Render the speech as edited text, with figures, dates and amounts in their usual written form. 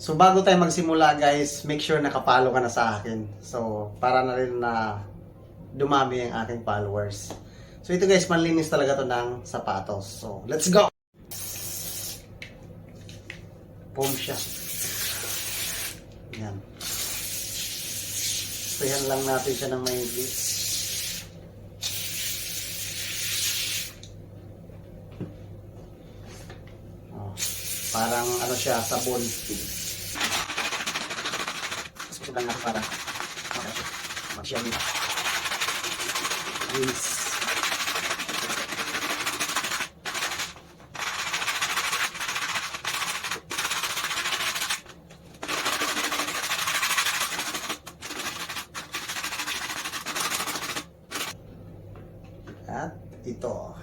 So bago tayo magsimula guys, make sure nakapalo ka na sa akin. So para na rin na dumami ang aking followers. So ito guys, manlinis talaga to ng sapatos. So let's go! Foam siya. Yan. Sprayan lang natin siya ng maigi. Oh, parang ano siya, sabon. Gusto lang natin para mag-siya nito. Rinse. At ito.